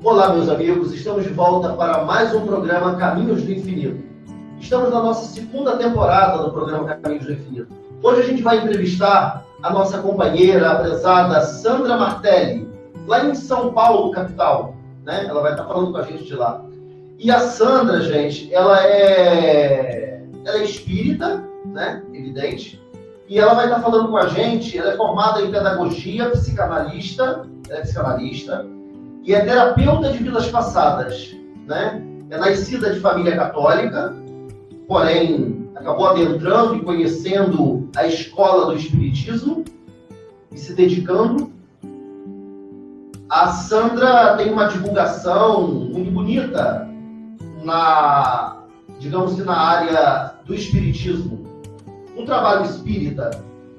Olá, meus amigos, estamos de volta para mais um programa Caminhos do Infinito. Estamos na nossa segunda temporada do programa Caminhos do Infinito. Hoje a gente vai entrevistar a nossa companheira, a prezada Sandra Martelli, lá em São Paulo, capital, né? Ela vai estar falando com a gente de lá. E a Sandra, gente, ela é espírita, né? Evidente. E ela vai estar falando com a gente, ela é formada em pedagogia, psicanalista, e é terapeuta de vidas passadas, né? É nascida de família católica, porém acabou adentrando e conhecendo a escola do espiritismo e se dedicando. A Sandra tem uma divulgação muito bonita digamos que na área do espiritismo, um trabalho espírita.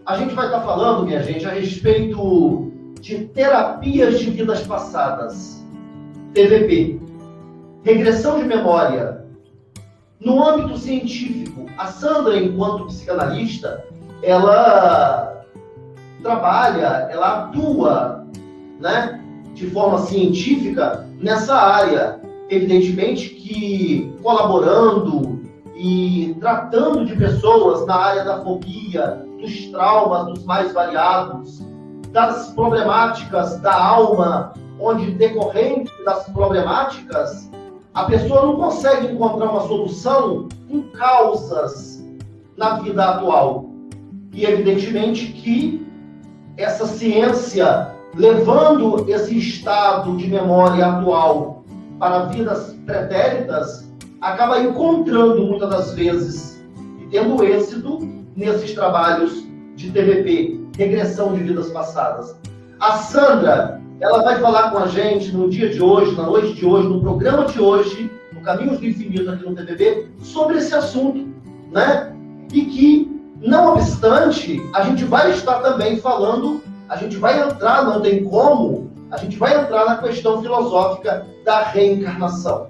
A gente vai estar falando, minha gente, a respeito de terapias de vidas passadas, TVP, regressão de memória. No âmbito científico, a Sandra, enquanto psicanalista, ela trabalha, ela atua, né, de forma científica nessa área, evidentemente que colaborando e tratando de pessoas na área da fobia, dos traumas, dos mais variados, das problemáticas da alma, onde decorrente das problemáticas, a pessoa não consegue encontrar uma solução em causas na vida atual. E evidentemente que essa ciência, levando esse estado de memória atual para vidas pretéritas, acaba encontrando muitas das vezes e tendo êxito nesses trabalhos de TVP, regressão de vidas passadas. A Sandra, ela vai falar com a gente no dia de hoje, na noite de hoje, no programa de hoje, no Caminhos do Infinito aqui no TVP, sobre esse assunto, né? E que, não obstante, a gente vai estar também falando, a gente vai entrar, não tem como, a gente vai entrar na questão filosófica da reencarnação.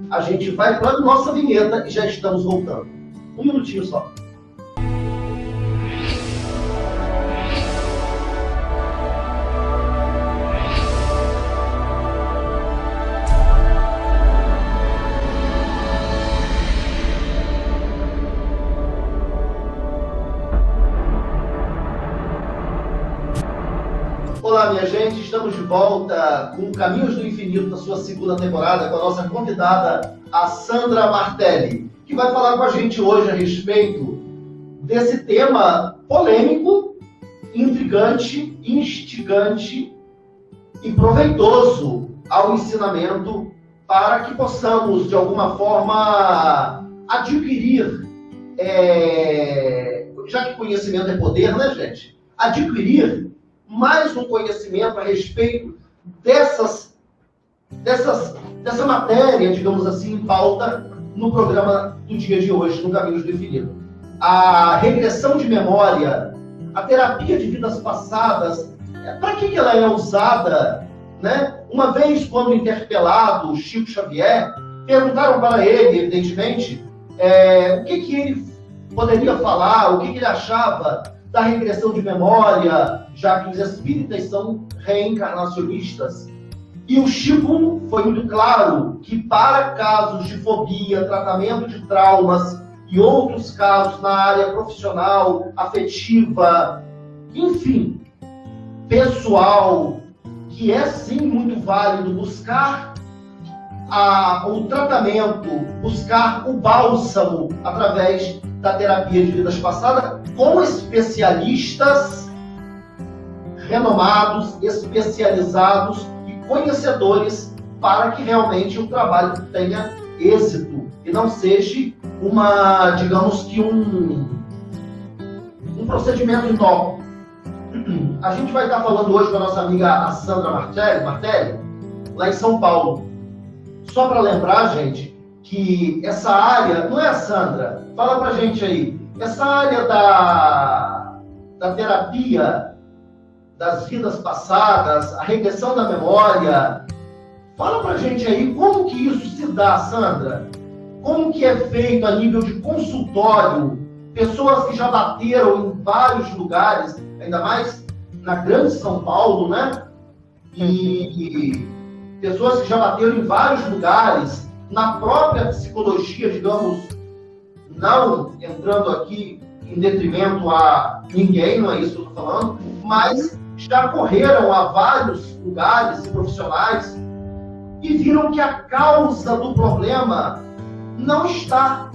A gente vai para a nossa vinheta e já estamos voltando. Um minutinho só. Olá, minha gente, estamos de volta com Caminhos do Infinito na sua segunda temporada com a nossa convidada, a Sandra Martelli, que vai falar com a gente hoje a respeito desse tema polêmico, intrigante, instigante e proveitoso ao ensinamento para que possamos, de alguma forma, adquirir, já que conhecimento é poder, né, gente? Adquirir mais um conhecimento a respeito dessa matéria, digamos assim, em pauta no programa do dia de hoje, no Caminhos do Infinito. A regressão de memória, a terapia de vidas passadas, para que ela é usada, né? Uma vez, quando interpelado, Chico Xavier, perguntaram para ele, evidentemente, o que ele poderia falar, o que ele achava da regressão de memória, já que os espíritas são reencarnacionistas. E o Chico foi muito claro que para casos de fobia, tratamento de traumas e outros casos na área profissional, afetiva, enfim, pessoal, que é sim muito válido buscar o tratamento, buscar o bálsamo através da terapia de vidas passadas, com especialistas renomados, especializados e conhecedores, para que realmente o trabalho tenha êxito e não seja digamos que um procedimento inócuo. A gente vai estar falando hoje com a nossa amiga a Sandra Martelli, lá em São Paulo. Só para lembrar, gente, que essa área, não é a Sandra, fala pra gente aí, essa área da terapia das vidas passadas, a regressão da memória, fala pra gente aí como que isso se dá, Sandra? Como que é feito a nível de consultório, pessoas que já bateram em vários lugares, ainda mais na grande São Paulo, né? E pessoas que já bateram em vários lugares, na própria psicologia, digamos, não entrando aqui em detrimento a ninguém, não é isso que eu estou falando, mas já correram a vários lugares profissionais e viram que a causa do problema não está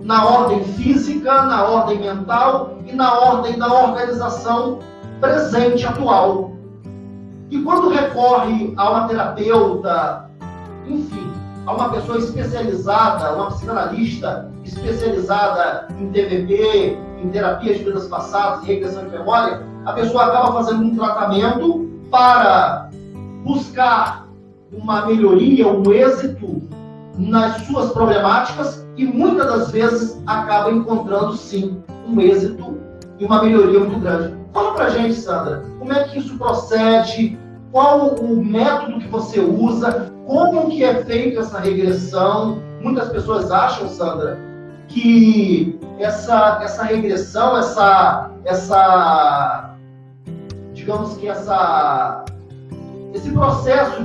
na ordem física, na ordem mental e na ordem da organização presente, atual. E quando recorre a uma terapeuta, enfim, a uma pessoa especializada, uma psicanalista especializada em TVP, em terapia de vidas passadas e regressão de memória, a pessoa acaba fazendo um tratamento para buscar uma melhoria, um êxito nas suas problemáticas e muitas das vezes acaba encontrando sim um êxito e uma melhoria muito grande. Fala pra gente, Sandra, como é que isso procede, qual o método que você usa, como que é feita essa regressão. Muitas pessoas acham, Sandra, que essa regressão, digamos que esse processo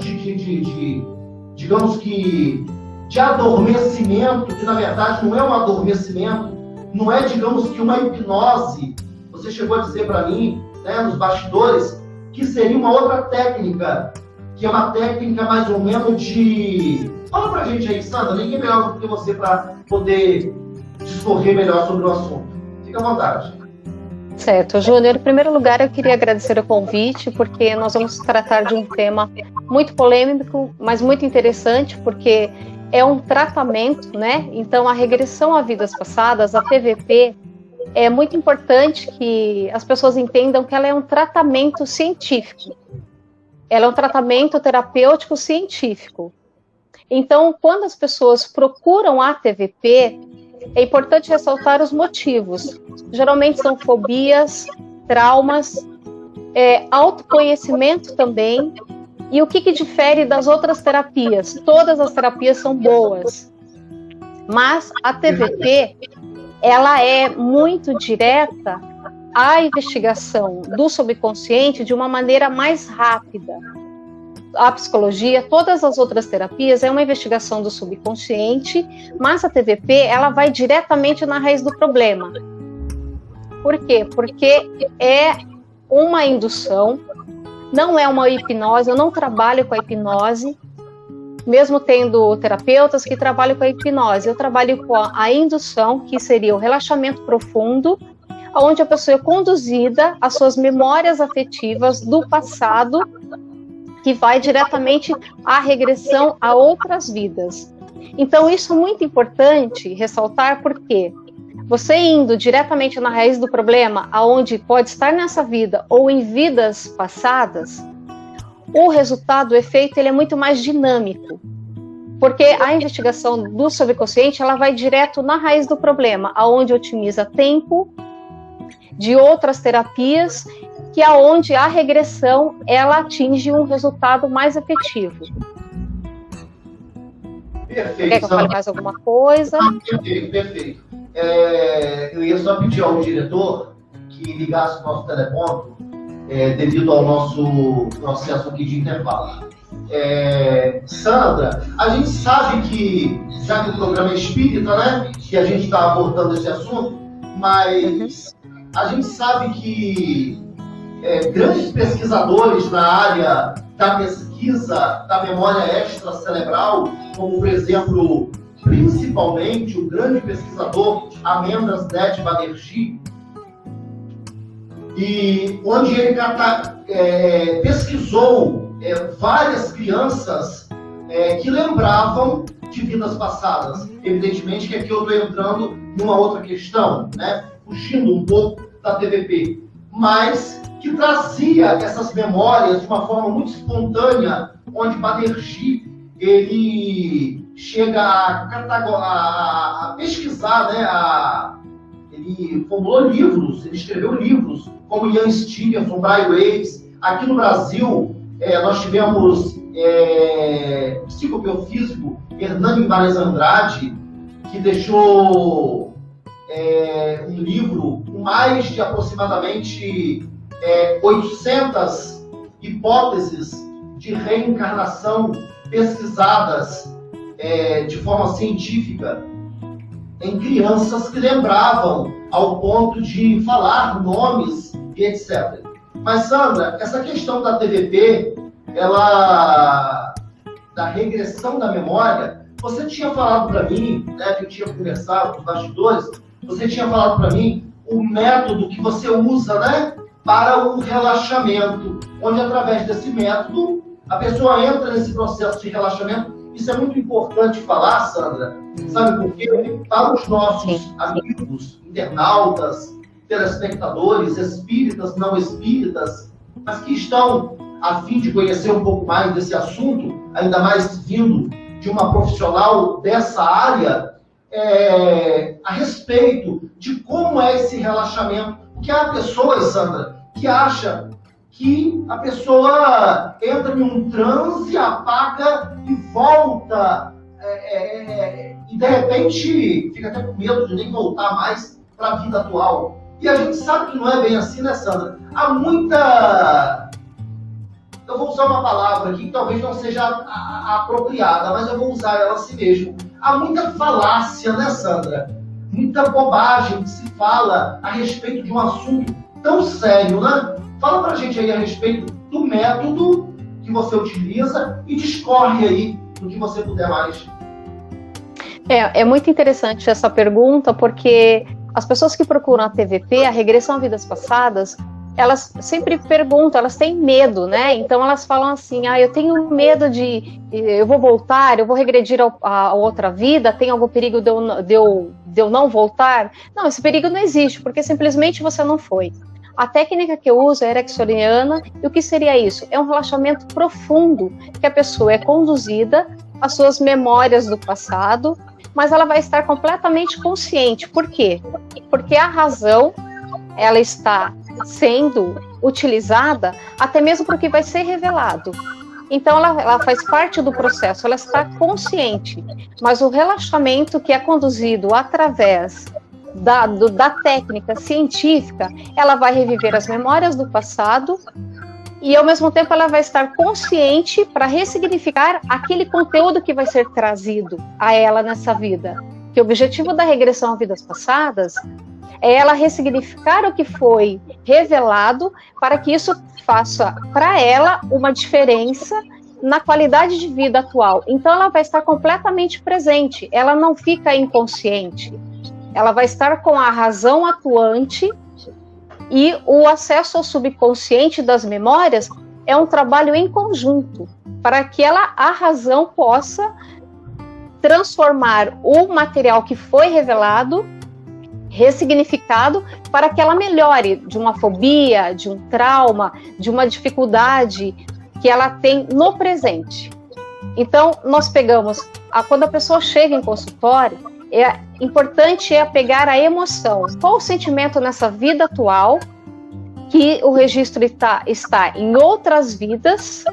digamos que de adormecimento, que na verdade não é um adormecimento, não é, digamos que uma hipnose. Você chegou a dizer para mim, né, nos bastidores, que seria uma outra técnica, que é uma técnica mais ou menos de... Fala pra gente aí, Sandra, ninguém melhor do que você para poder discorrer melhor sobre o assunto. Fica à vontade. Certo, Júnior, em primeiro lugar eu queria agradecer o convite, porque nós vamos tratar de um tema muito polêmico, mas muito interessante, porque é um tratamento, né? Então a regressão a vidas passadas, a TVP, é muito importante que as pessoas entendam que ela é um tratamento científico. Ela é um tratamento terapêutico científico. Então, quando as pessoas procuram a TVP, é importante ressaltar os motivos. Geralmente são fobias, traumas, autoconhecimento também. E o que difere das outras terapias? Todas as terapias são boas, mas a TVP, ela é muito direta à investigação do subconsciente de uma maneira mais rápida. A psicologia, todas as outras terapias, é uma investigação do subconsciente, mas a TVP, ela vai diretamente na raiz do problema. Por quê? Porque é uma indução, não é uma hipnose, eu não trabalho com a hipnose, mesmo tendo terapeutas que trabalham com a hipnose, eu trabalho com a indução, que seria o relaxamento profundo, onde a pessoa é conduzida às suas memórias afetivas do passado, que vai diretamente à regressão a outras vidas. Então, isso é muito importante ressaltar, porque você indo diretamente na raiz do problema, aonde pode estar nessa vida ou em vidas passadas, o resultado, o efeito, ele é muito mais dinâmico. Porque a investigação do subconsciente, ela vai direto na raiz do problema, aonde otimiza tempo de outras terapias, que é onde a regressão, ela atinge um resultado mais efetivo. Perfeito. Quer que eu fale mais alguma coisa? Perfeito. Eu ia só pedir ao diretor que ligasse o nosso teleponto, devido ao nosso processo aqui de intervalo. Sandra, a gente sabe que, já que o programa é espírita, né, que a gente está abordando esse assunto, mas a gente sabe que grandes pesquisadores na área da pesquisa da memória extracerebral, como, por exemplo, principalmente o grande pesquisador Amendas Det Banerjee, e onde ele pesquisou várias crianças que lembravam de vidas passadas. Evidentemente que aqui eu estou entrando numa outra questão, né? Fugindo um pouco da TVP, mas que trazia essas memórias de uma forma muito espontânea, onde Banerjee ele chega a pesquisar, né? Ele formulou livros, ele escreveu livros, como Ian Stevenson, Brian Weiss. Aqui no Brasil, nós tivemos psicobiofísico Hernani Guimarães Andrade, que deixou um livro com mais de aproximadamente 800 hipóteses de reencarnação pesquisadas de forma científica em crianças que lembravam ao ponto de falar nomes e etc. Mas, Sandra, essa questão da TVP, da regressão da memória, você tinha falado para mim, né, que eu tinha conversado com os bastidores, você tinha falado para mim o método que você usa, né, para o relaxamento, onde através desse método a pessoa entra nesse processo de relaxamento. Isso é muito importante falar, Sandra, sabe por quê? Para os nossos amigos, internautas, telespectadores, espíritas, não espíritas, mas que estão a fim de conhecer um pouco mais desse assunto, ainda mais vindo de uma profissional dessa área, a respeito de como é esse relaxamento. Porque há pessoas, Sandra, que acham que a pessoa entra em um transe, apaga e volta, e de repente fica até com medo de nem voltar mais para a vida atual. E a gente sabe que não é bem assim, né, Sandra? Há muita... Eu vou usar uma palavra aqui que talvez não seja a apropriada, mas eu vou usar ela assim mesmo. Há muita falácia, né, Sandra? Muita bobagem que se fala a respeito de um assunto tão sério, né? Fala pra gente aí a respeito do método que você utiliza e discorre aí do que você puder mais. É muito interessante essa pergunta, porque as pessoas que procuram a TVP, a regressão a vidas passadas, elas sempre perguntam, elas têm medo, né? Então elas falam assim, eu tenho medo eu vou voltar, eu vou regredir a outra vida, tem algum perigo de eu não voltar? Não, esse perigo não existe, porque simplesmente você não foi. A técnica que eu uso é ericksoniana, e o que seria isso? É um relaxamento profundo, que a pessoa é conduzida às suas memórias do passado, mas ela vai estar completamente consciente. Por quê? Porque a razão, ela está sendo utilizada até mesmo para o que vai ser revelado. Então ela faz parte do processo, ela está consciente, mas o relaxamento que é conduzido através da técnica científica, ela vai reviver as memórias do passado e ao mesmo tempo ela vai estar consciente para ressignificar aquele conteúdo que vai ser trazido a ela nessa vida. Que o objetivo da regressão a vidas passadas é ela ressignificar o que foi revelado para que isso faça para ela uma diferença na qualidade de vida atual. Então ela vai estar completamente presente, ela não fica inconsciente. Ela vai estar com a razão atuante e o acesso ao subconsciente das memórias é um trabalho em conjunto para que a razão possa transformar o material que foi revelado, ressignificado, para que ela melhore de uma fobia, de um trauma, de uma dificuldade que ela tem no presente. Então, nós pegamos, quando a pessoa chega em consultório, importante é pegar a emoção. Qual o sentimento nessa vida atual que o registro está em outras vidas,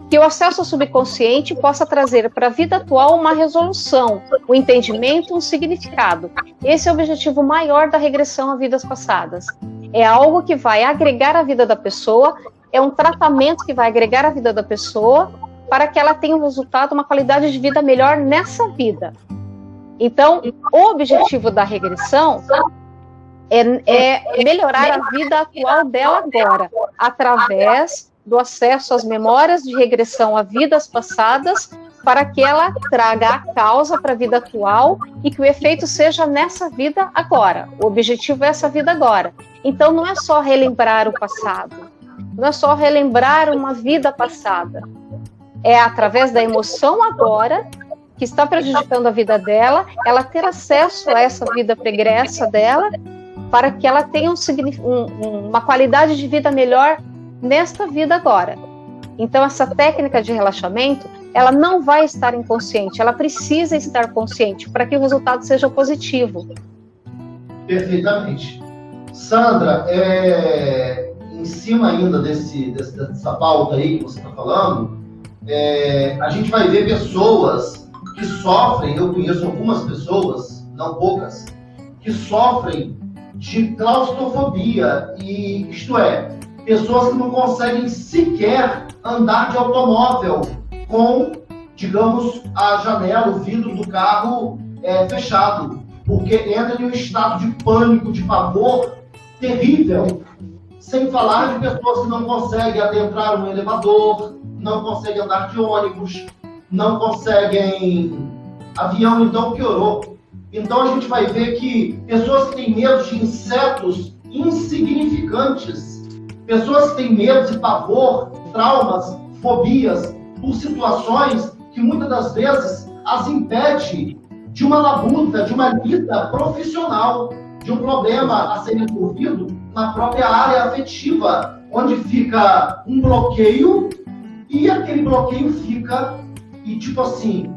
que o acesso ao subconsciente possa trazer para a vida atual uma resolução, um entendimento, um significado. Esse é o objetivo maior da regressão a vidas passadas. É algo que vai agregar a vida da pessoa, é um tratamento que vai agregar a vida da pessoa para que ela tenha um resultado, uma qualidade de vida melhor nessa vida. Então, o objetivo da regressão é melhorar a vida atual dela agora, através do acesso às memórias de regressão a vidas passadas, para que ela traga a causa para a vida atual e que o efeito seja nessa vida agora. O objetivo é essa vida agora. Então, não é só relembrar o passado, não é só relembrar uma vida passada. É através da emoção agora, que está prejudicando a vida dela, ela ter acesso a essa vida pregressa dela, para que ela tenha uma qualidade de vida melhor nesta vida agora. Então, essa técnica de relaxamento, ela não vai estar inconsciente, ela precisa estar consciente para que o resultado seja positivo. Perfeitamente. Sandra, em cima ainda dessa pauta aí que você está falando, a gente vai ver pessoas que sofrem, eu conheço algumas pessoas, não poucas, que sofrem de claustrofobia, isto é, pessoas que não conseguem sequer andar de automóvel com, digamos, a janela, o vidro do carro fechado, porque entra em um estado de pânico, de pavor terrível. Sem falar de pessoas que não conseguem adentrar um elevador, não conseguem andar de ônibus, não conseguem avião, então piorou. Então a gente vai ver que pessoas que têm medo de insetos insignificantes, pessoas que têm medo de pavor, traumas, fobias, por situações que muitas das vezes as impede de uma labuta, de uma lida profissional, de um problema a ser resolvido na própria área afetiva, onde fica um bloqueio e aquele bloqueio fica, e tipo assim,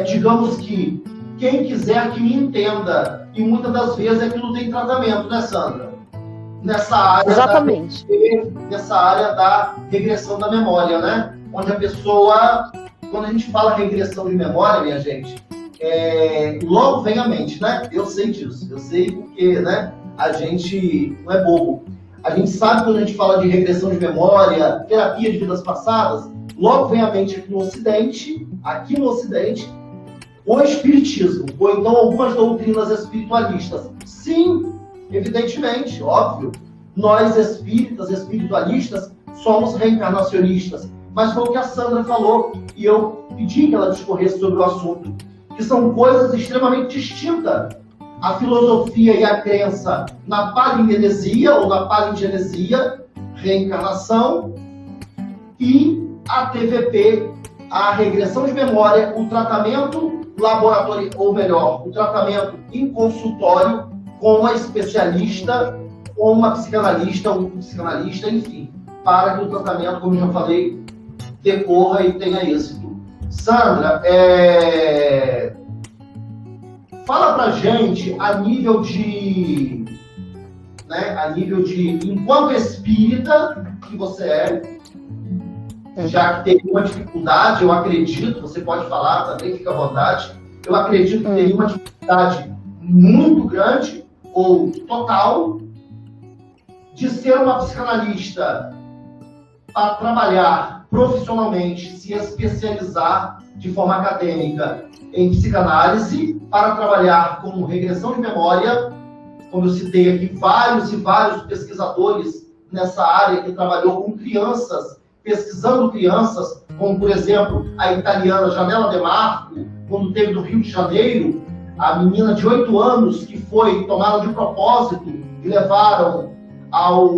digamos que quem quiser que me entenda, e muitas das vezes aquilo tem tratamento, né, Sandra? Nessa área, exatamente, nessa área da regressão da memória, né? Onde a pessoa, quando a gente fala regressão de memória, minha gente, logo vem à mente, né? Eu sei disso, eu sei porque, né? A gente não é bobo. A gente sabe quando a gente fala de regressão de memória, terapia de vidas passadas, logo vem à mente aqui no Ocidente, o Espiritismo, ou então algumas doutrinas espiritualistas. Sim, evidentemente, óbvio, nós espíritas, espiritualistas, somos reencarnacionistas. Mas foi o que a Sandra falou, e eu pedi que ela discorresse sobre o assunto, que são coisas extremamente distintas. A filosofia e a crença na palingenesia, ou na palingenesia, reencarnação, e a TVP, a regressão de memória, o tratamento laboratorial, ou melhor, o tratamento em consultório com uma especialista, ou uma psicanalista, ou um psicanalista, enfim, para que o tratamento, como eu já falei, decorra e tenha êxito. Sandra, fala pra gente a nível de, enquanto espírita que você já que teve uma dificuldade, eu acredito, você pode falar também, fica à vontade, eu acredito que teria uma dificuldade muito grande, ou total, de ser uma psicanalista para trabalhar profissionalmente, se especializar de forma acadêmica em psicanálise, para trabalhar com regressão de memória, como eu citei aqui, vários e vários pesquisadores nessa área que trabalhou com crianças, pesquisando crianças, como, por exemplo, a italiana Janela De Marco, quando teve no Rio de Janeiro, a menina de 8 anos que foi tomada de propósito e levaram aos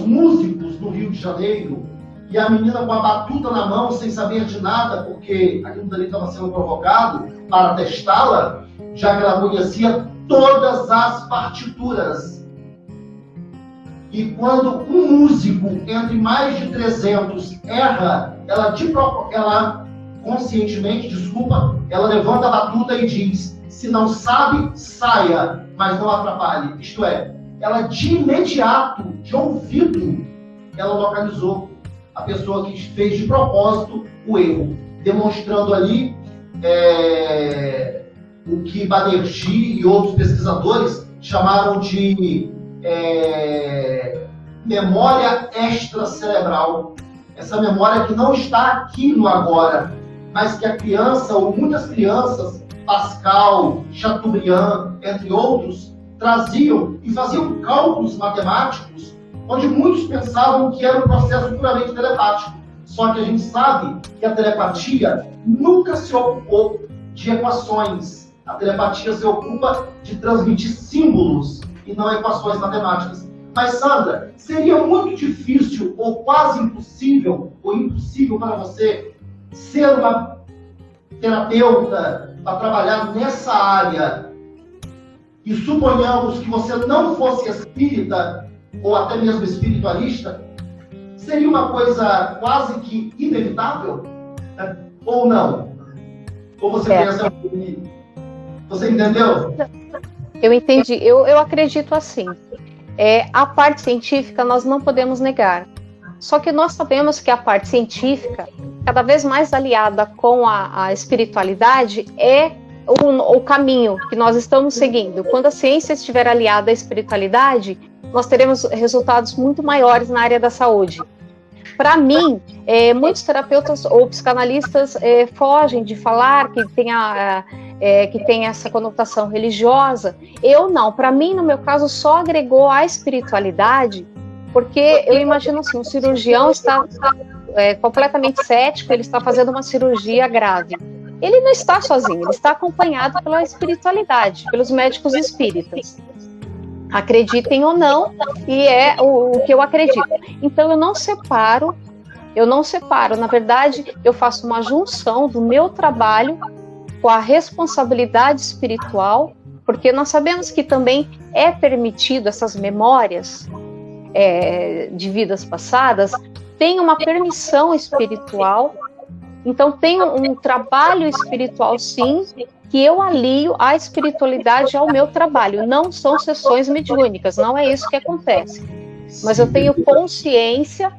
músicos do Rio de Janeiro, e a menina com a batuta na mão, sem saber de nada, porque aquilo dali estava sendo provocado para testá-la, já que ela conhecia todas as partituras. E quando um músico, entre mais de 300, erra, ela conscientemente, ela levanta a batuta e diz: se não sabe, saia, mas não atrapalhe. Isto é, ela de imediato, de ouvido, ela localizou a pessoa que fez de propósito o erro, demonstrando ali o que Banerjee e outros pesquisadores chamaram de memória extracerebral. Essa memória que não está aqui no agora, mas que a criança, ou muitas crianças, Pascal, Chateaubriand, entre outros, traziam e faziam cálculos matemáticos, onde muitos pensavam que era um processo puramente telepático. Só que a gente sabe que a telepatia nunca se ocupou de equações. A telepatia se ocupa de transmitir símbolos e não equações matemáticas. Mas, Sandra, seria muito difícil, ou quase impossível, para você ser uma terapeuta para trabalhar nessa área, e suponhamos que você não fosse espírita, ou até mesmo espiritualista, seria uma coisa quase que inevitável? Né? Ou não? Ou você pensa que... Você entendeu? Eu entendi. Eu acredito assim. A parte científica nós não podemos negar. Só que nós sabemos que a parte científica, cada vez mais aliada com a espiritualidade, é o caminho que nós estamos seguindo. Quando a ciência estiver aliada à espiritualidade, nós teremos resultados muito maiores na área da saúde. Para mim, muitos terapeutas ou psicanalistas fogem de falar que tem essa conotação religiosa. Eu não. Para mim, no meu caso, só agregou a espiritualidade, porque eu imagino assim, um cirurgião está completamente cético, ele está fazendo uma cirurgia grave. Ele não está sozinho, ele está acompanhado pela espiritualidade, pelos médicos espíritas. Acreditem ou não, e é o que eu acredito. Então eu não separo, na verdade eu faço uma junção do meu trabalho com a responsabilidade espiritual, porque nós sabemos que também é permitido essas memórias de vidas passadas, tem uma permissão espiritual, então tem um trabalho espiritual sim, que eu alio a espiritualidade ao meu trabalho. Não são sessões mediúnicas, não é isso que acontece. Mas eu tenho consciência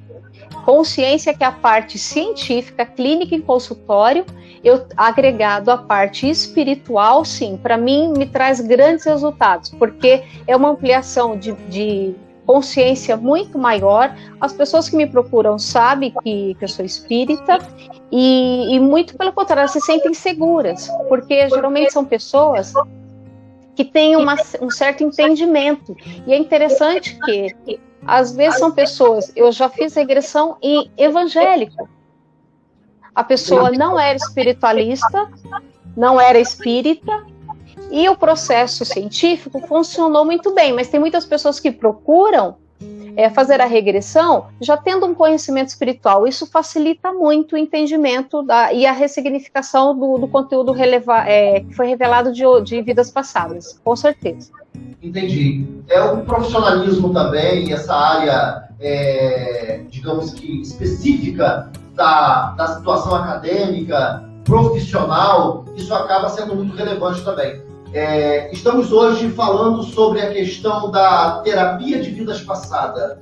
que a parte científica, clínica em consultório, eu agregado à parte espiritual, sim, para mim me traz grandes resultados, porque é uma ampliação de consciência muito maior. As pessoas que me procuram sabem que eu sou espírita e muito pelo contrário, elas se sentem seguras, porque geralmente são pessoas que têm um certo entendimento. E é interessante que, às vezes, são pessoas... Eu já fiz regressão em evangélico. A pessoa não era espiritualista, não era espírita, e o processo científico funcionou muito bem, mas tem muitas pessoas que procuram fazer a regressão já tendo um conhecimento espiritual. Isso facilita muito o entendimento e a ressignificação do conteúdo que foi revelado de vidas passadas, com certeza. Entendi. O profissionalismo também, essa área, digamos que específica da situação acadêmica, profissional, isso acaba sendo muito relevante também. Estamos hoje falando sobre a questão da terapia de vidas passadas,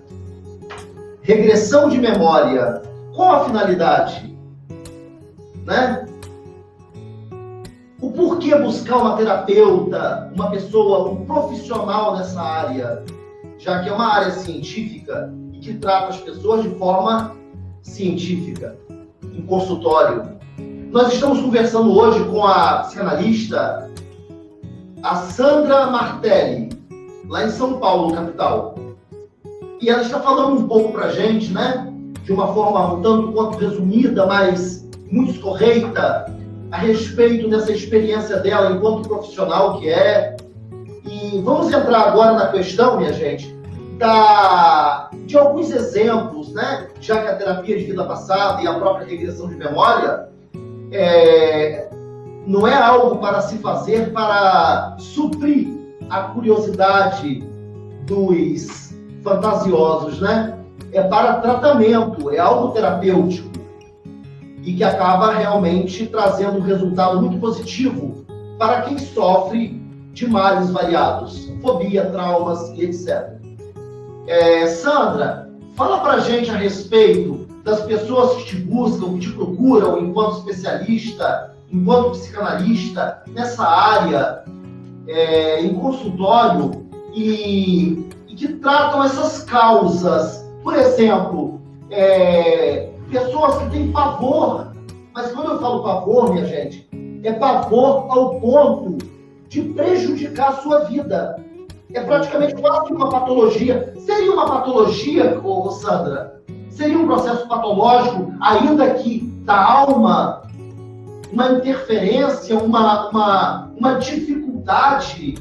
regressão de memória, com a finalidade, né? O porquê buscar uma terapeuta, uma pessoa, um profissional nessa área, já que é uma área científica e que trata as pessoas de forma científica, em consultório. Nós estamos conversando hoje com a psicanalista a Sandra Martelli, lá em São Paulo, capital. E ela está falando um pouco para a gente, né, de uma forma um tanto quanto resumida, mas muito correta, a respeito dessa experiência dela enquanto profissional que é. E vamos entrar agora na questão, minha gente, de alguns exemplos, né, já que a terapia de vida passada e a própria regressão de memória não é algo para se fazer para suprir a curiosidade dos fantasiosos, né? É para tratamento, é algo terapêutico e que acaba realmente trazendo um resultado muito positivo para quem sofre de males variados, fobia, traumas e etc. Sandra, fala pra gente a respeito das pessoas que te buscam, que te procuram enquanto especialista, enquanto psicanalista, nessa área, em consultório, e que tratam essas causas. Por exemplo, pessoas que têm pavor, mas quando eu falo pavor, minha gente, é pavor ao ponto de prejudicar a sua vida. É praticamente quase uma patologia. Seria uma patologia, Sandra? Seria um processo patológico, ainda que da alma, uma interferência, uma dificuldade?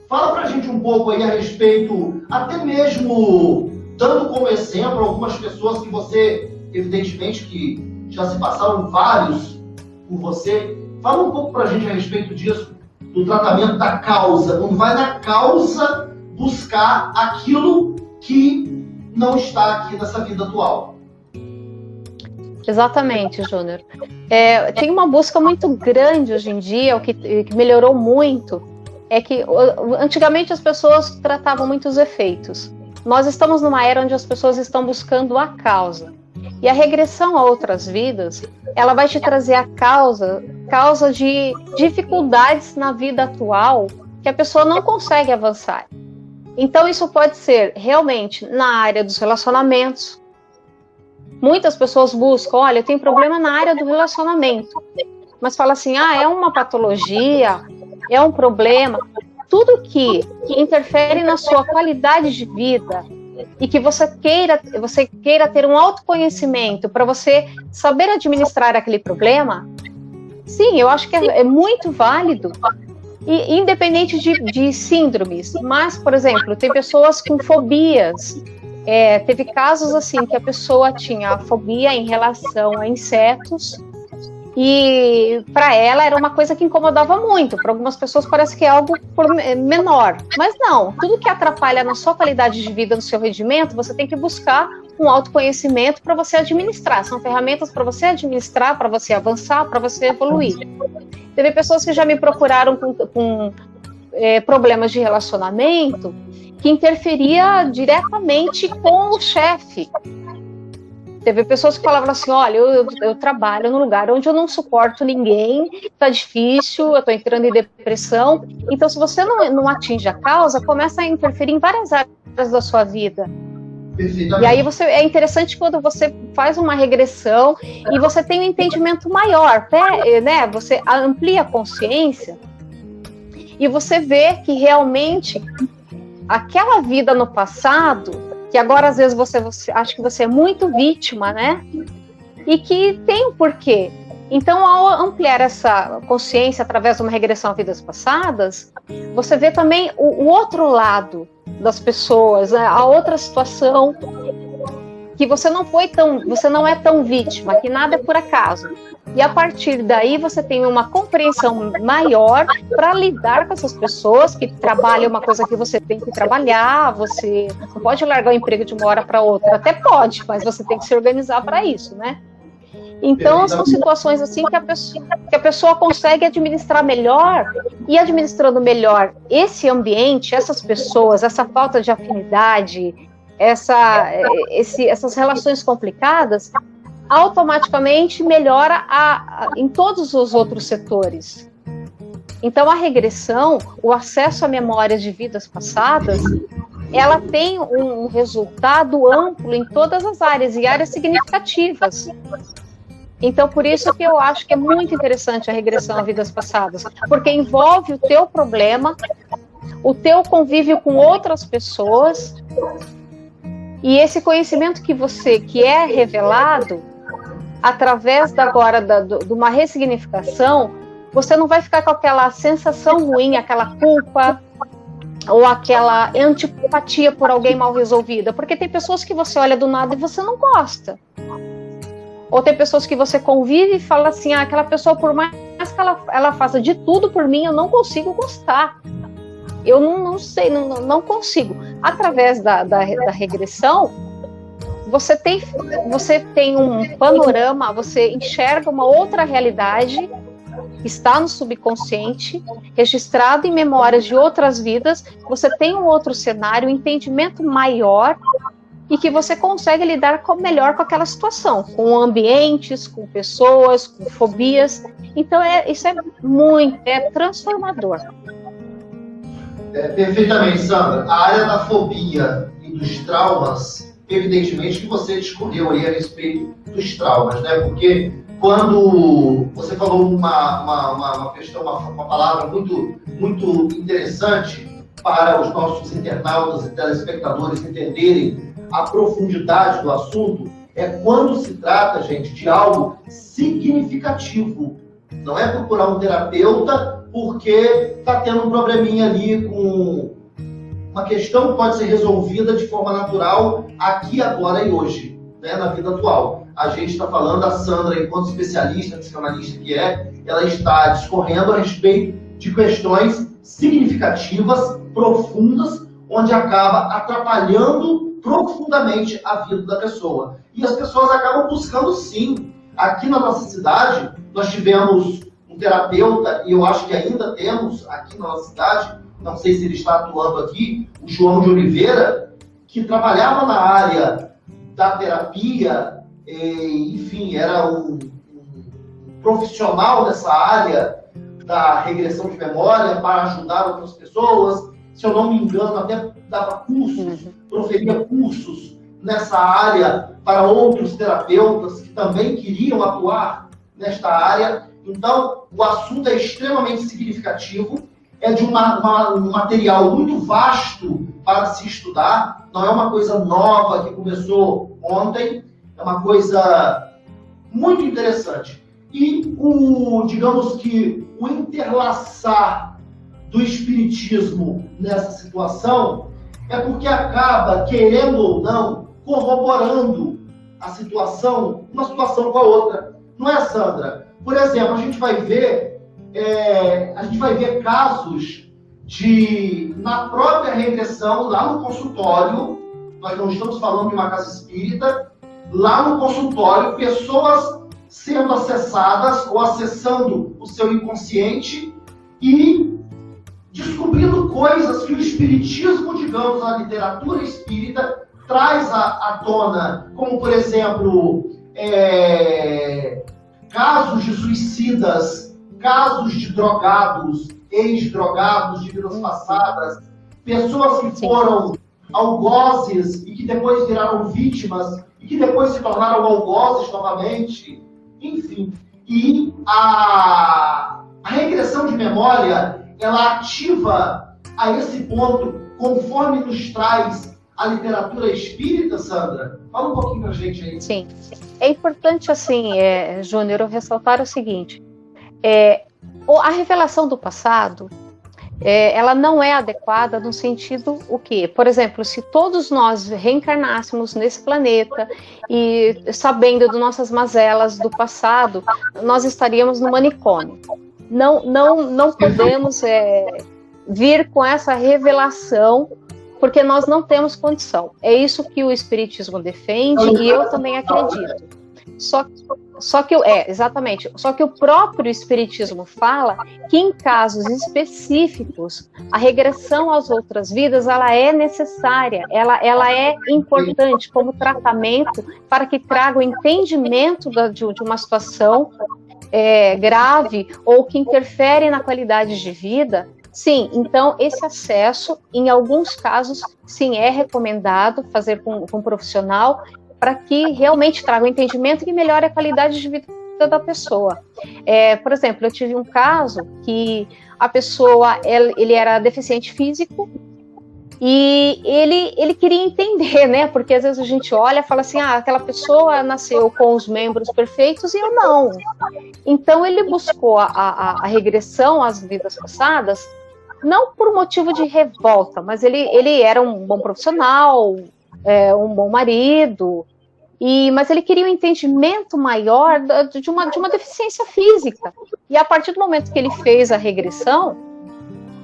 Fala pra gente um pouco aí a respeito, até mesmo dando como exemplo algumas pessoas que você, evidentemente, que já se passaram vários por você. Fala um pouco pra gente a respeito disso, do tratamento da causa, quando vai na causa buscar aquilo que não está aqui nessa vida atual. Exatamente, Júnior. Tem uma busca muito grande hoje em dia, o que melhorou muito, é que antigamente as pessoas tratavam muitos efeitos. Nós estamos numa era onde as pessoas estão buscando a causa. E a regressão a outras vidas, ela vai te trazer a causa de dificuldades na vida atual que a pessoa não consegue avançar. Então, isso pode ser realmente na área dos relacionamentos. Muitas pessoas buscam, olha, eu tenho problema na área do relacionamento, mas fala assim, é uma patologia, é um problema. Tudo que interfere na sua qualidade de vida e que você queira ter um autoconhecimento para você saber administrar aquele problema, sim, eu acho que é muito válido. E, independente de síndromes, mas, por exemplo, tem pessoas com fobias. Teve casos assim que a pessoa tinha fobia em relação a insetos e para ela era uma coisa que incomodava muito. Para algumas pessoas parece que é algo menor, mas não. Tudo que atrapalha na sua qualidade de vida, no seu rendimento, você tem que buscar um autoconhecimento para você administrar. São ferramentas para você administrar, para você avançar, para você evoluir. Teve pessoas que já me procuraram com problemas de relacionamento que interferia diretamente com o chefe. Teve pessoas que falavam assim, olha, eu trabalho num lugar onde eu não suporto ninguém, tá difícil, eu tô entrando em depressão. Então, se você não atinge a causa, começa a interferir em várias áreas da sua vida. E aí é interessante quando você faz uma regressão e você tem um entendimento maior, né? Você amplia a consciência e você vê que realmente aquela vida no passado, que agora às vezes você acha que você é muito vítima, né? E que tem um porquê. Então, ao ampliar essa consciência através de uma regressão a vidas passadas, você vê também o outro lado das pessoas, a outra situação, que você não é tão vítima, que nada é por acaso. E a partir daí você tem uma compreensão maior para lidar com essas pessoas que trabalham uma coisa que você tem que trabalhar, você não pode largar o emprego de uma hora para outra, até pode, mas você tem que se organizar para isso, né? Então, são situações assim que a pessoa consegue administrar melhor, e administrando melhor esse ambiente, essas pessoas, essa falta de afinidade, essas relações complicadas, automaticamente melhora em todos os outros setores. Então, a regressão, o acesso a memórias de vidas passadas, ela tem um resultado amplo em todas as áreas, e áreas significativas. Então, por isso que eu acho que é muito interessante a regressão a vidas passadas, porque envolve o teu problema, o teu convívio com outras pessoas, e esse conhecimento que é revelado, através de uma ressignificação, você não vai ficar com aquela sensação ruim, aquela culpa, ou aquela antipatia por alguém mal resolvida, porque tem pessoas que você olha do nada e você não gosta. Ou tem pessoas que você convive e fala assim, aquela pessoa, por mais que ela faça de tudo por mim, eu não consigo gostar. Eu não sei, não consigo. Através da regressão, você tem um panorama, você enxerga uma outra realidade que está no subconsciente, registrado em memórias de outras vidas, você tem um outro cenário, um entendimento maior, e que você consegue lidar melhor com aquela situação, com ambientes, com pessoas, com fobias. Então, isso é transformador. Perfeitamente, Sandra. A área da fobia e dos traumas, evidentemente que você discorreu aí a respeito dos traumas, né? Porque quando você falou uma questão, uma palavra muito, muito interessante para os nossos internautas e telespectadores entenderem a profundidade do assunto, é quando se trata, gente, de algo significativo. Não é procurar um terapeuta porque está tendo um probleminha ali com uma questão que pode ser resolvida de forma natural aqui, agora e hoje, né, na vida atual. A gente está falando, a Sandra, enquanto especialista, psicanalista que ela está discorrendo a respeito de questões significativas, profundas, onde acaba atrapalhando profundamente a vida da pessoa. E as pessoas acabam buscando, sim. Aqui na nossa cidade, nós tivemos um terapeuta, e eu acho que ainda temos aqui na nossa cidade, não sei se ele está atuando aqui, o João de Oliveira, que trabalhava na área da terapia, enfim, era um profissional dessa área da regressão de memória para ajudar outras pessoas, se eu não me engano, até dava cursos, proferia cursos nessa área para outros terapeutas que também queriam atuar nesta área. Então, o assunto é extremamente significativo, é de um material muito vasto para se estudar, não é uma coisa nova que começou ontem, é uma coisa muito interessante. E digamos que o interlaçar do espiritismo nessa situação é porque acaba, querendo ou não, corroborando a situação, uma situação com a outra. Não é, Sandra? Por exemplo, a gente vai ver casos na própria regressão, lá no consultório, nós não estamos falando de uma casa espírita, lá no consultório, pessoas sendo acessadas ou acessando o seu inconsciente e descobrindo coisas que o espiritismo, digamos, a literatura espírita, traz à tona, como, por exemplo, casos de suicidas, casos de drogados, ex-drogados de vidas passadas, pessoas que foram algozes e que depois viraram vítimas e que depois se tornaram algozes novamente, enfim. E a regressão de memória, ela ativa a esse ponto, conforme nos traz a literatura espírita, Sandra? Fala um pouquinho pra gente aí. Sim. É importante, assim, Júnior, eu ressaltar o seguinte. A revelação do passado, ela não é adequada no sentido o quê? Por exemplo, se todos nós reencarnássemos nesse planeta e sabendo de nossas mazelas do passado, nós estaríamos no manicômio. Não podemos vir com essa revelação, porque nós não temos condição. É isso que o Espiritismo defende e eu também acredito. Exatamente. Só que o próprio Espiritismo fala que em casos específicos a regressão às outras vidas ela é necessária, ela é importante como tratamento para que traga o entendimento de uma situação grave ou que interfere na qualidade de vida. Sim, então esse acesso, em alguns casos, sim, é recomendado fazer com um profissional para que realmente traga o entendimento e melhore a qualidade de vida da pessoa. Por exemplo, eu tive um caso que a pessoa, ele era deficiente físico e ele queria entender, né? Porque às vezes a gente olha e fala assim, aquela pessoa nasceu com os membros perfeitos e eu não. Então ele buscou a regressão às vidas passadas, não por motivo de revolta, mas ele era um bom profissional, um bom marido, mas ele queria um entendimento maior de uma deficiência física. E a partir do momento que ele fez a regressão,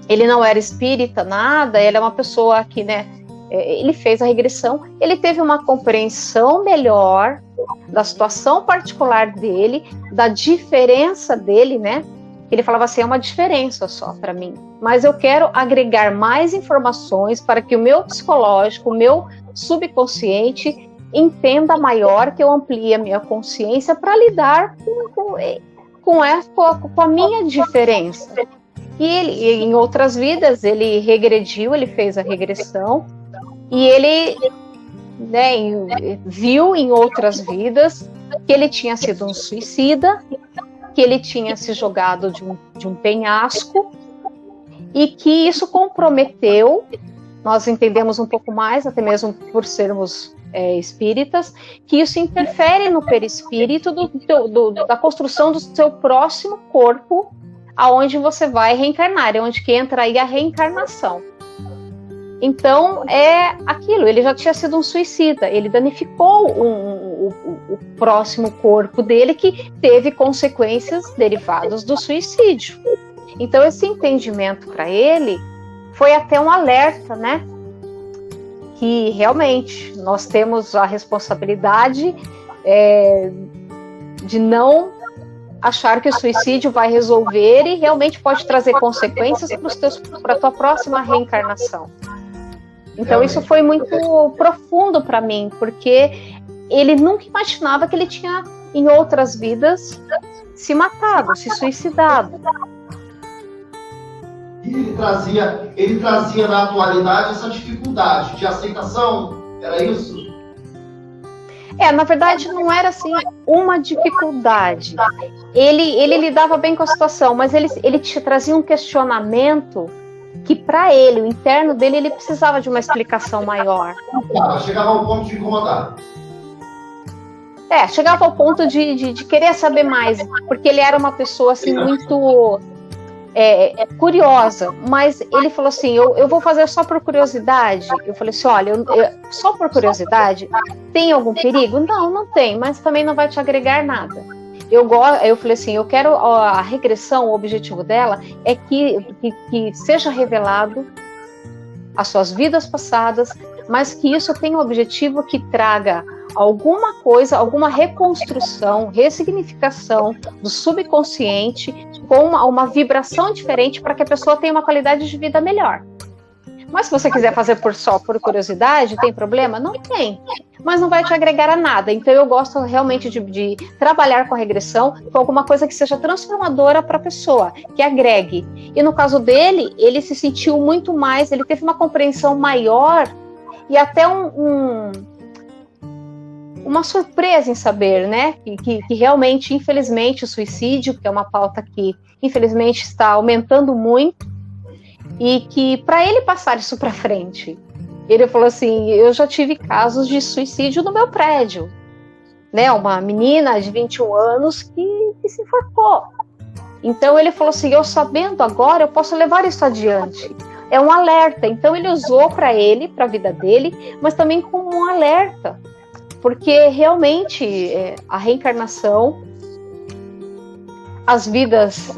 ele não era espírita, nada, ele é uma pessoa que, né, ele fez a regressão, ele teve uma compreensão melhor da situação particular dele, da diferença dele, né? Ele falava assim, é uma diferença só para mim, mas eu quero agregar mais informações para que o meu psicológico, o meu subconsciente entenda maior, que eu amplie a minha consciência para lidar com a minha diferença. E ele, em outras vidas, ele regrediu, ele fez a regressão, e ele, né, viu em outras vidas que ele tinha sido um suicida, que ele tinha se jogado de um penhasco, e que isso comprometeu, nós entendemos um pouco mais, até mesmo por sermos espíritas, que isso interfere no perispírito da construção do seu próximo corpo, aonde você vai reencarnar, é onde que entra aí a reencarnação. Então, é aquilo, ele já tinha sido um suicida, ele danificou o próximo corpo dele, que teve consequências derivadas do suicídio. Então, esse entendimento para ele foi até um alerta, né? Que realmente nós temos a responsabilidade de não achar que o suicídio vai resolver e realmente pode trazer consequências para a tua próxima reencarnação. Então isso foi muito profundo para mim, porque ele nunca imaginava que ele tinha, em outras vidas, se matado, se suicidado. Ele trazia na atualidade essa dificuldade de aceitação, era isso? Na verdade não era assim uma dificuldade. Ele lidava bem com a situação, mas ele te trazia um questionamento que para ele, o interno dele, ele precisava de uma explicação maior. Chegava ao ponto de incomodar. Chegava ao ponto de querer saber mais, porque ele era uma pessoa assim muito curiosa, mas ele falou assim, eu vou fazer só por curiosidade. Eu falei assim, olha, só por curiosidade, tem algum perigo? Não tem, mas também não vai te agregar nada. Eu falei assim, eu quero a regressão, o objetivo dela é que seja revelado as suas vidas passadas, mas que isso tenha um objetivo que traga alguma coisa, alguma reconstrução, ressignificação do subconsciente com uma vibração diferente para que a pessoa tenha uma qualidade de vida melhor. Mas se você quiser fazer só por curiosidade, tem problema? Não tem. Mas não vai te agregar a nada. Então eu gosto realmente de trabalhar com a regressão com alguma coisa que seja transformadora para a pessoa, que agregue. E no caso dele, ele se sentiu muito mais, ele teve uma compreensão maior e até uma surpresa em saber, né, que realmente, infelizmente, o suicídio, que é uma pauta que, infelizmente, está aumentando muito, e que, para ele passar isso para frente, ele falou assim, eu já tive casos de suicídio no meu prédio, né, uma menina de 21 anos que se enforcou. Então, ele falou assim, eu sabendo agora, eu posso levar isso adiante. É um alerta. Então, ele usou para ele, para a vida dele, mas também como um alerta. Porque realmente a reencarnação, as vidas,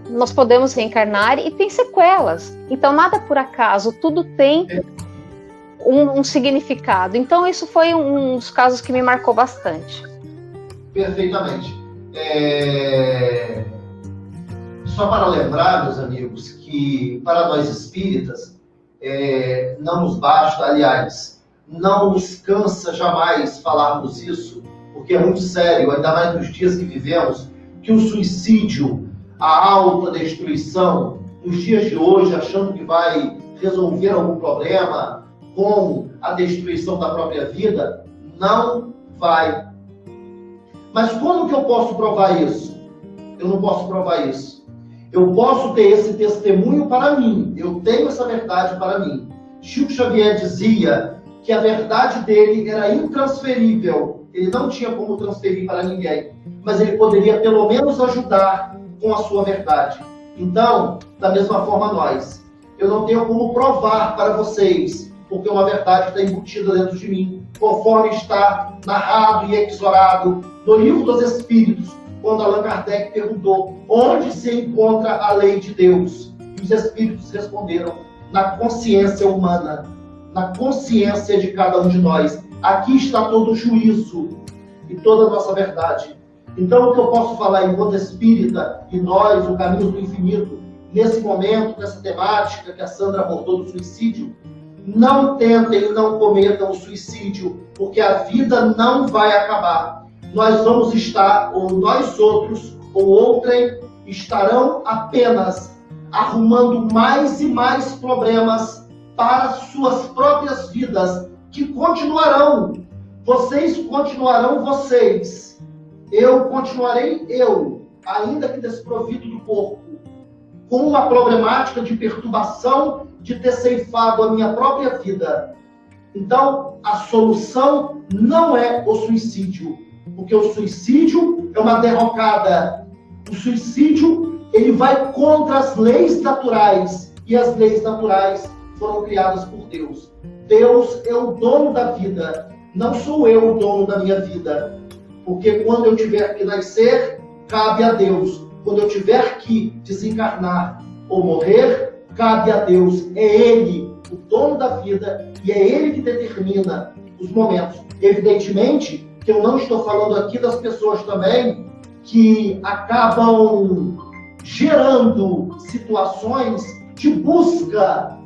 nós podemos reencarnar e tem sequelas. Então nada por acaso, tudo tem um significado. Então isso foi um dos casos que me marcou bastante. Perfeitamente. Só para lembrar, meus amigos, que para nós espíritas não nos basta, aliás, não nos cansa jamais falarmos isso, porque é muito sério, ainda mais nos dias que vivemos, que o suicídio, a autodestruição, nos dias de hoje, achando que vai resolver algum problema com a destruição da própria vida, não vai. Mas como que eu posso provar isso? Eu não posso provar isso. Eu posso ter esse testemunho para mim, eu tenho essa verdade para mim. Chico Xavier dizia que a verdade dele era intransferível. Ele não tinha como transferir para ninguém, mas ele poderia pelo menos ajudar com a sua verdade. Então, da mesma forma nós. Eu não tenho como provar para vocês, porque uma verdade está embutida dentro de mim, conforme está narrado e exorado no Livro dos Espíritos, quando Allan Kardec perguntou onde se encontra a lei de Deus. E os Espíritos responderam, na consciência humana, na consciência de cada um de nós. Aqui está todo o juízo e toda a nossa verdade. Então, o que eu posso falar enquanto espírita e nós, o Caminho do Infinito, nesse momento, nessa temática que a Sandra abordou do suicídio, não tentem, não cometam o suicídio, porque a vida não vai acabar. Nós vamos estar, ou nós outros, ou outrem, estarão apenas arrumando mais e mais problemas para suas próprias vidas, que continuarão. Vocês continuarão vocês. Eu continuarei eu, ainda que desprovido do corpo, com uma problemática de perturbação de ter ceifado a minha própria vida. Então, a solução não é o suicídio, porque o suicídio é uma derrocada. O suicídio, ele vai contra as leis naturais, e as leis naturais foram criadas por Deus. Deus é o dono da vida, não sou eu o dono da minha vida. Porque quando eu tiver que nascer, cabe a Deus. Quando eu tiver que desencarnar ou morrer, cabe a Deus. É Ele o dono da vida e é Ele que determina os momentos. Evidentemente que eu não estou falando aqui das pessoas também que acabam gerando situações de busca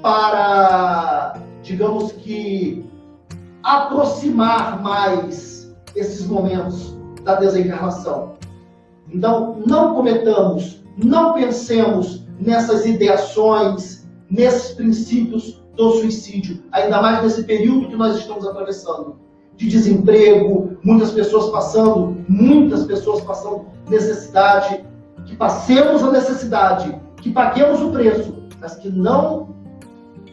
para, digamos que, aproximar mais esses momentos da desencarnação. Então, não cometamos, não pensemos nessas ideações, nesses princípios do suicídio, ainda mais nesse período que nós estamos atravessando, de desemprego, muitas pessoas passando necessidade, que passemos a necessidade, que paguemos o preço, mas que não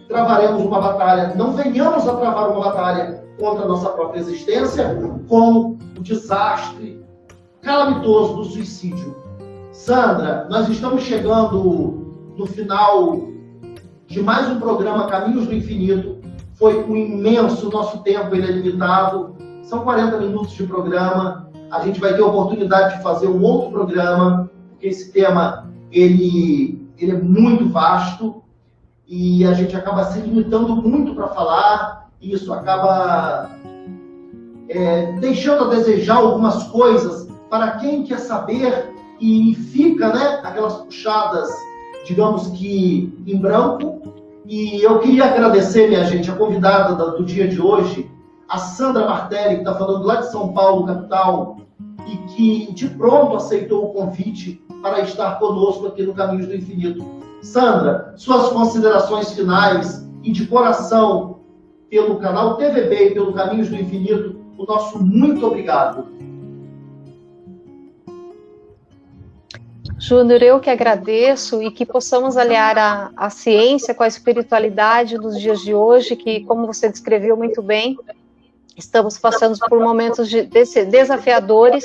travaremos uma batalha, não venhamos a travar uma batalha contra a nossa própria existência com o desastre calamitoso do suicídio. Sandra, nós estamos chegando no final de mais um programa Caminhos do Infinito. Foi um imenso, nosso tempo ele é limitado, são 40 minutos de programa, a gente vai ter a oportunidade de fazer um outro programa, porque esse tema ele é muito vasto e a gente acaba se limitando muito para falar, e isso acaba deixando a desejar algumas coisas para quem quer saber, e fica, né, aquelas puxadas, digamos que em branco. E eu queria agradecer, minha gente, a convidada do dia de hoje, a Sandra Martelli, que está falando lá de São Paulo, capital, e que de pronto aceitou o convite para estar conosco aqui no Caminhos do Infinito. Sandra, suas considerações finais, e de coração, pelo canal TVB e pelo Caminhos do Infinito, o nosso muito obrigado. Júnior, eu que agradeço, e que possamos aliar a ciência com a espiritualidade nos dias de hoje, que, como você descreveu muito bem, estamos passando por momentos desafiadores,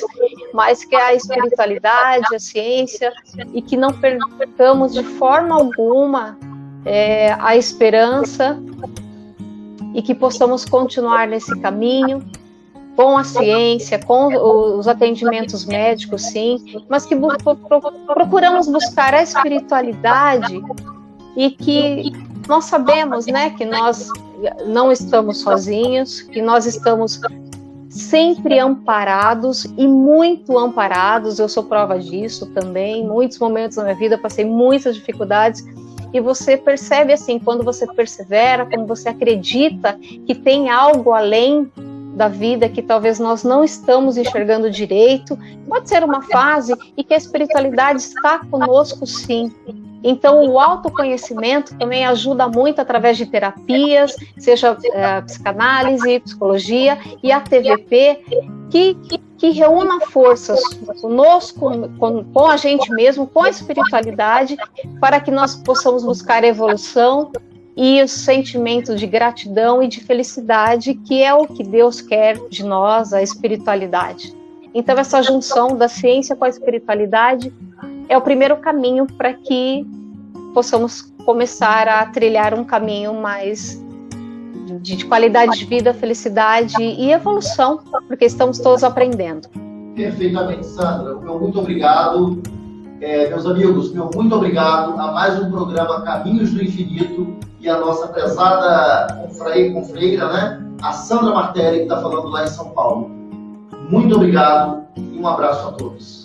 mas que a espiritualidade, a ciência, e que não percamos de forma alguma a esperança, e que possamos continuar nesse caminho, com a ciência, com os atendimentos médicos, sim, mas que procuramos buscar a espiritualidade, e que nós sabemos, né, que nós não estamos sozinhos, que nós estamos sempre amparados, e muito amparados. Eu sou prova disso também. Em muitos momentos da minha vida passei muitas dificuldades, e você percebe assim, quando você persevera, quando você acredita que tem algo além da vida que talvez nós não estamos enxergando direito, pode ser uma fase, e que a espiritualidade está conosco, sim. Então, o autoconhecimento também ajuda muito através de terapias, seja psicanálise, psicologia, e a TVP, que reúna forças conosco, com a gente mesmo, com a espiritualidade, para que nós possamos buscar evolução e o sentimento de gratidão e de felicidade, que é o que Deus quer de nós, a espiritualidade. Então, essa junção da ciência com a espiritualidade é o primeiro caminho para que possamos começar a trilhar um caminho mais de qualidade de vida, felicidade e evolução, porque estamos todos aprendendo. Perfeitamente, Sandra. Meu muito obrigado. Meus amigos, meu muito obrigado a mais um programa Caminhos do Infinito, e a nossa prezada confreira, né? A Sandra Martelli, que está falando lá em São Paulo. Muito obrigado e um abraço a todos.